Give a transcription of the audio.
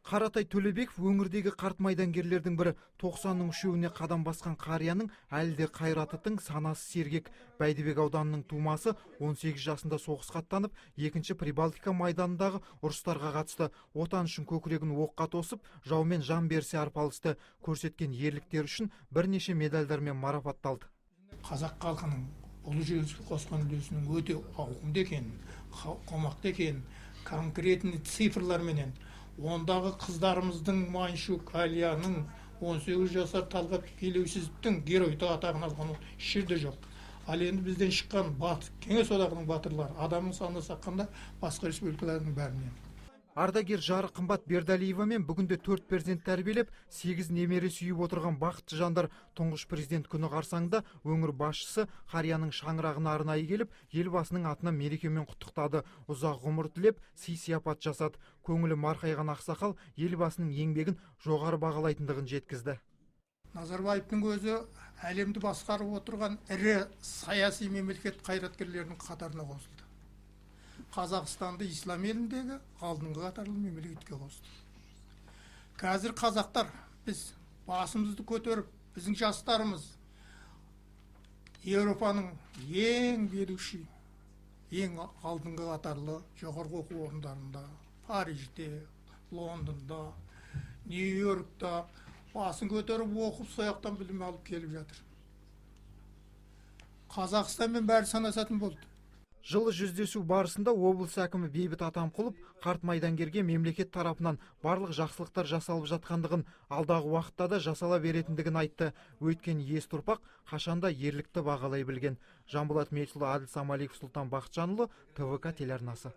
Қаратай Төлебеков өңірдегі қарт майдангерлердің бірі. 90-ның үшеуіне қадам басқан қарияның әлі де қайраты тың, санасы сергек. Бәйдібек ауданының тумасы 18 жасында соғысқа аттанып, екінші Прибалтика майданындағы ұрыстарға қатысты. Отан үшін көкірегін оққа тосып, жаумен жан берсе арпалысты. Көрсеткен ерліктері үшін бірнеше медальдармен марапатталды. Қазақ халқының ұлы жеңіске қосқан үлесінің өте ауқымды екенін, қомақты екенін, конкретный цифрларменен, ондағы қыздарымыздың Майшук Алияның 18 жасар Талғат Елеусізовтің геройдық атағын алған жерде жоқ. Ал енді бізден шыққан Кеңес одағының батырлары адамның саны саққанда басқа республикалардың бәрінен. Ардагер жары қымбат Бердалиева мен бүгінде 4 перзент тәрбиелеп, 8 немере сүйіп отырған бақытты жандар тұңғыш президент күні қарсаңында өңір басшысы қарияның шаңырағына арнайы келіп, елбасының атына мерекемен құттықтады. Ұзақ ғұмыр тілеп, сый-сияпат жасады. Көңілі марқайған ақсақал елбасының еңбегін жоғары бағалайтындығын жеткізді. Назарбаевтың өзі әлемді басқарып отырған ірі саяси мемлекет қайраткерлерінің қатарына қосылды. Қазақстанды ислам еліндегі алдыңғы қатарлы мемлекетке қосты. Қазір қазақтар біз басымызды көтеріп, біздің жастарымыз Еуропаның ең беруші, ең алдыңғы қатарлы жоғарғы оқу орындарында, Парижде, Лондонда, Нью-Йоркта басын көтеріп оқып, сояқтан білім алып келіп жатыр. Қазақстанмен бәрі санасатын болды. Жылы жүздесу барысында облыс әкімі Бейбіт Атамқұлов қарт майдангерге мемлекет тарапынан барлық жақсылықтар жасалып жатқандығын, алдағы уақытта да жасала беретіндігін айтты. Өйткені есті ұрпақ қашанда ерлікті бағалай білген. Жанболат Мелсұлы, Адыл Самалиев, Сұлтан Бақытжанұлы, ТВК телеарнасы.